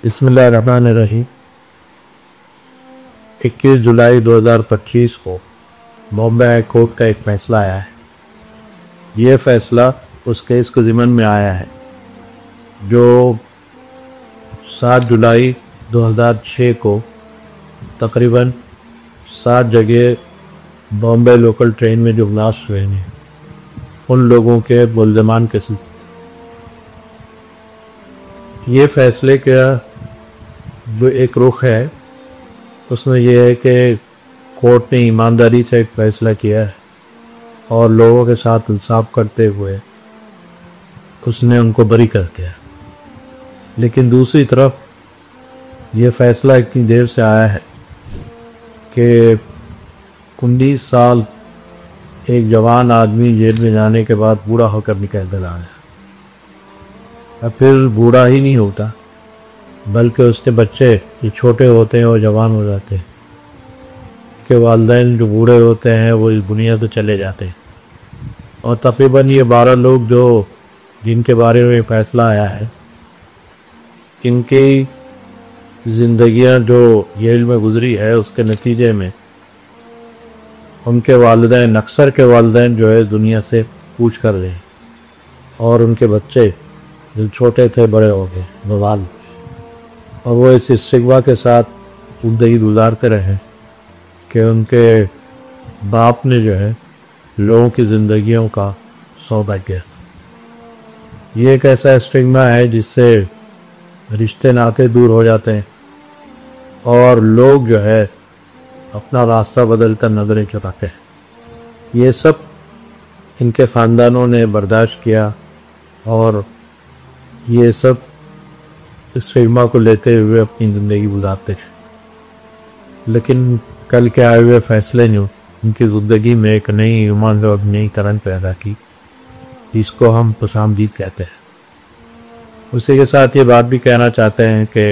بسم اللہ الرحمن الرحیم۔ 21 جولائی 2025 کو بامبے ہائی کورٹ کا ایک فیصلہ آیا ہے۔ یہ فیصلہ اس کیس کے ضمن میں آیا ہے جو 7 جولائی 2006 کو تقریباً 7 جگہ بامبے لوکل ٹرین میں جو بلاسٹ ہوئے ہیں ان لوگوں کے ملزمان کے سلسلے۔ یہ فیصلے کا جو ایک رخ ہے اس میں یہ ہے کہ کورٹ نے ایمانداری سے ایک فیصلہ کیا ہے اور لوگوں کے ساتھ انصاف کرتے ہوئے اس نے ان کو بری کر دیا۔ لیکن دوسری طرف یہ فیصلہ اتنی دیر سے آیا ہے کہ 19 سال ایک جوان آدمی جیل میں جانے کے بعد بوڑھا ہو کر نکل کر آیا، اور پھر بوڑھا ہی نہیں ہوتا بلکہ اس کے بچے جو چھوٹے ہوتے ہیں وہ جوان ہو جاتے ہیں، کہ والدین جو بوڑھے ہوتے ہیں وہ اس دنیا سے چلے جاتے ہیں، اور تقریباً یہ 12 لوگ جن کے بارے میں فیصلہ آیا ہے ان کی زندگیاں جو جیل میں گزری ہے اس کے نتیجے میں ان کے والدین، اکثر کے والدین جو ہے دنیا سے کوچ کر رہے ہیں، اور ان کے بچے جو چھوٹے تھے بڑے ہو گئے، بوال، اور وہ اس استغنا کے ساتھ زندگی گزارتے رہے کہ ان کے باپ نے جو ہے لوگوں کی زندگیوں کا سودا کیا۔ یہ ایک ایسا اسٹگما ہے جس سے رشتے ناطے دور ہو جاتے ہیں اور لوگ جو ہے اپنا راستہ بدل کر نظریں چراتے ہیں۔ یہ سب ان کے خاندانوں نے برداشت کیا اور یہ سب اس اسٹگما کو لیتے ہوئے اپنی زندگی گزارتے ہیں۔ لیکن کل کے آئے ہوئے فیصلے نے ان کی زندگی میں ایک نئی امنگ اور نئی کرن پیدا کی، جس کو ہم خوش آمدید کہتے ہیں۔ اسی کے ساتھ یہ بات بھی کہنا چاہتے ہیں کہ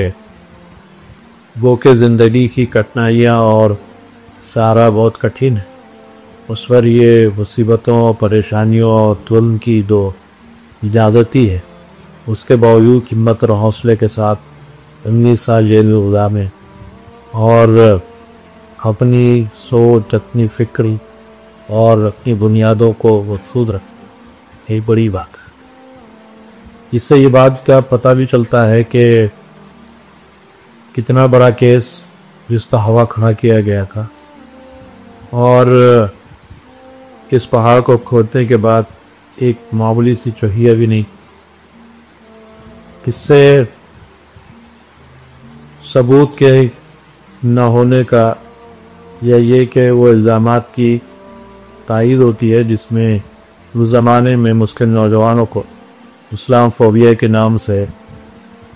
وہ کہ زندگی کی کٹھنائیاں اور سارا بہت کٹھن ہے، اس پر یہ مصیبتوں، پریشانیوں اور ظلم کی جو اجازتی ہے اس کے باوجود ہمت اور حوصلے کے ساتھ 19 سال جیل میں گزارے اور اپنی سوچ، اپنی فکر اور اپنی بنیادوں کو محفوظ رکھنا ایک بڑی بات ہے۔ جس سے یہ بات کا پتہ بھی چلتا ہے کہ کتنا بڑا کیس جس کا ہوا کھڑا کیا گیا تھا، اور اس پہاڑ کو کھودنے کے بعد ایک معمولی سی چوہیا بھی نہیں، اس سے ثبوت کے نہ ہونے کا یا یہ کہ وہ الزامات کی تائید ہوتی ہے جس میں اس زمانے میں مسلم نوجوانوں کو اسلام فوبیا کے نام سے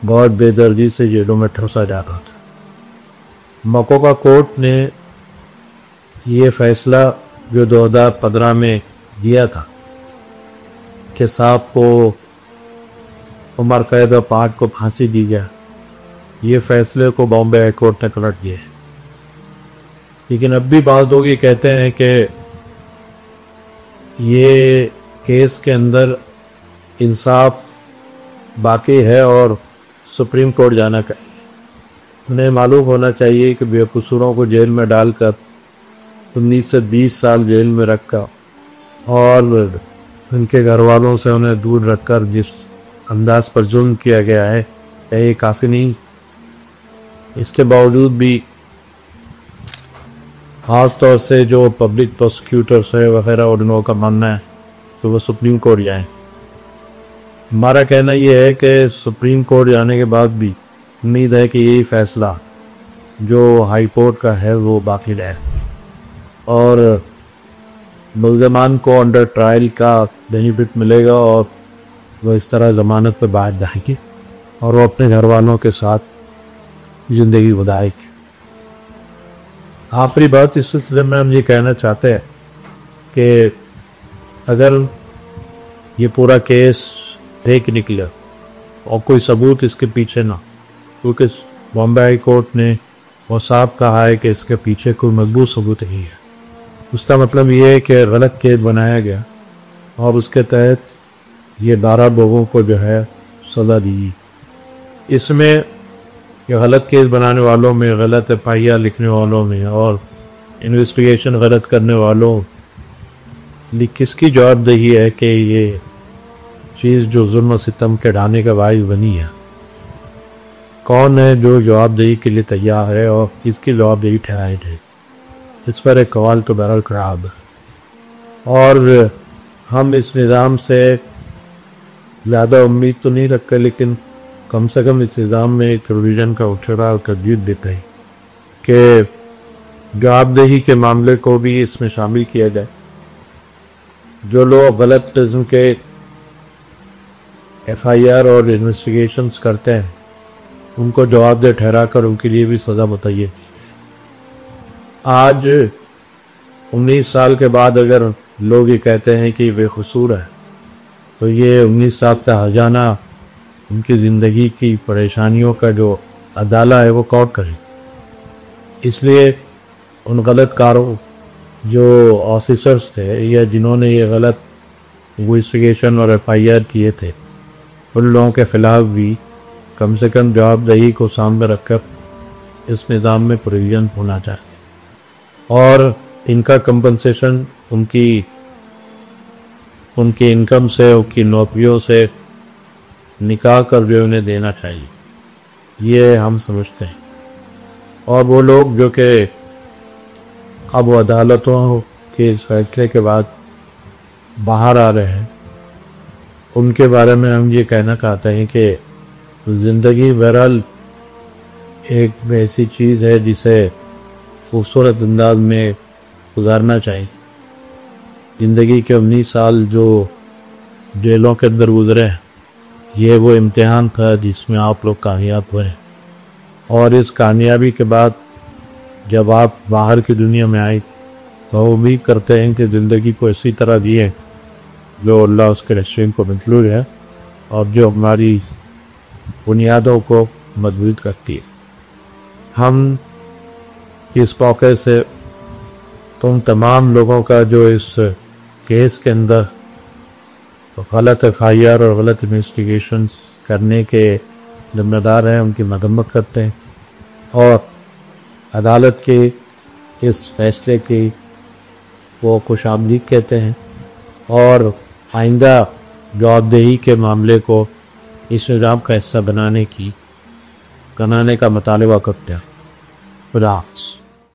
بہت بے دردی سے جیلوں میں ٹھوسا جاتا تھا۔ مکوکا کورٹ نے یہ فیصلہ جو 2015 میں دیا تھا کہ صاحب کو عمر قید اور 5 کو پھانسی دی جائے، یہ فیصلے کو بامبے ہائی کورٹ نے پلٹ دیا ہے۔ لیکن اب بھی بعض لوگ یہ کہتے ہیں کہ یہ کیس کے اندر انصاف باقی ہے اور سپریم کورٹ جانا چاہیے۔ انہیں معلوم ہونا چاہیے کہ بے قصوروں کو جیل میں ڈال کر 19 سے 20 سال جیل میں رکھ کر اور ان کے گھر والوں سے انہیں دور رکھ کر جس انداز پر ظلم کیا گیا ہے یہ کافی نہیں۔ اس کے باوجود بھی خاص طور سے جو پبلک پروسیکیوٹرس ہے وغیرہ اور ان لوگوں کا ماننا ہے کہ وہ سپریم کورٹ جائیں۔ ہمارا کہنا یہ ہے کہ سپریم کورٹ جانے کے بعد بھی امید ہے کہ یہی فیصلہ جو ہائی کورٹ کا ہے وہ باقی رہے اور ملزمان کو انڈر ٹرائل کا بینیفٹ ملے گا اور وہ اس طرح ضمانت پہ باہر جائیں گے اور وہ اپنے گھر والوں کے ساتھ زندگی گزارے گی۔ آخری بات اس سلسلے میں ہم یہ کہنا چاہتے ہیں کہ اگر یہ پورا کیس ٹھیک نکلا اور کوئی ثبوت اس کے پیچھے نہ، کیونکہ بامبے ہائی کورٹ نے وہ صاحب کہا ہے کہ اس کے پیچھے کوئی مضبوط ثبوت نہیں ہے، اس کا مطلب یہ ہے کہ غلط کیس بنایا گیا اور اس کے تحت یہ 12 لوگوں کو جو ہے سزا دی۔ اس میں کہ غلط کیس بنانے والوں میں، غلط FIR لکھنے والوں میں اور انویسٹیگیشن غلط کرنے والوں کس کی جواب دہی ہے کہ یہ چیز جو ظلم و ستم کے ڈھانے کا باعث بنی ہے؟ کون ہے جو جواب دہی کے لیے تیار ہے اور کس کی جواب دہی ٹھہرائی جائے؟ اس پر ایک قوال تو بہرحال خراب ہے، اور ہم اس نظام سے زیادہ امید تو نہیں رکھتے، لیکن کم سے کم اس نظام میں ایک ریویژن کا اٹھڑا اور ترجیح دیتے ہیں کہ جواب دہی کے معاملے کو بھی اس میں شامل کیا جائے۔ جو لوگ غلط قسم کے FIR اور انویسٹیگیشنز کرتے ہیں ان کو جواب دہ ٹھہرا کر ان کے لیے بھی سزا متعین۔ آج 19 سال کے بعد اگر لوگ یہ کہتے ہیں کہ یہ بے قصور ہے تو یہ 19 سال کا ہرجانہ ان کی زندگی کی پریشانیوں کا جو ادالہ ہے وہ کون کرے؟ اس لیے ان غلط کاروں جو آفیسرز تھے یا جنہوں نے یہ غلط انویسٹیگیشن اور FIR کیے تھے ان لوگوں کے خلاف بھی کم سے کم جواب دہی کو سامنے رکھ کر اس نظام میں پروویژن ہونا چاہیے، اور ان کا کمپنسیشن ان کی انکم سے، ان کی نوکریوں سے نکال کر جو انہیں دینا چاہیے، یہ ہم سمجھتے ہیں۔ اور وہ لوگ جو کہ اب عدالتوں کے اس فیصلے کے بعد باہر آ رہے ہیں ان کے بارے میں ہم یہ کہنا چاہتے ہیں کہ زندگی بہرحال ایک ایسی چیز ہے جسے خوبصورت انداز میں گزارنا چاہیے۔ زندگی کے 19 سال جو جیلوں کے اندر گزرے ہیں یہ وہ امتحان تھا جس میں آپ لوگ کامیاب ہوئے، اور اس کامیابی کے بعد جب آپ باہر کی دنیا میں آئے تو امید کرتے ہیں کہ زندگی کو اسی طرح دیے جو اللہ اس کے رسول کو منظور ہے اور جو ہماری بنیادوں کو مضبوط کرتی ہے۔ ہم اس موقع سے تم تمام لوگوں کا جو اس کیس کے اندر غلط FIR اور غلط انویسٹیگیشن کرنے کے ذمہ دار ہیں ان کی مذمت کرتے ہیں، اور عدالت کے اس فیصلے کی وہ خوش آمدید کہتے ہیں، اور آئندہ جواب دہی کے معاملے کو اس نظام کا حصہ بنانے کا مطالبہ کرتے ہیں۔ خدا حافظ۔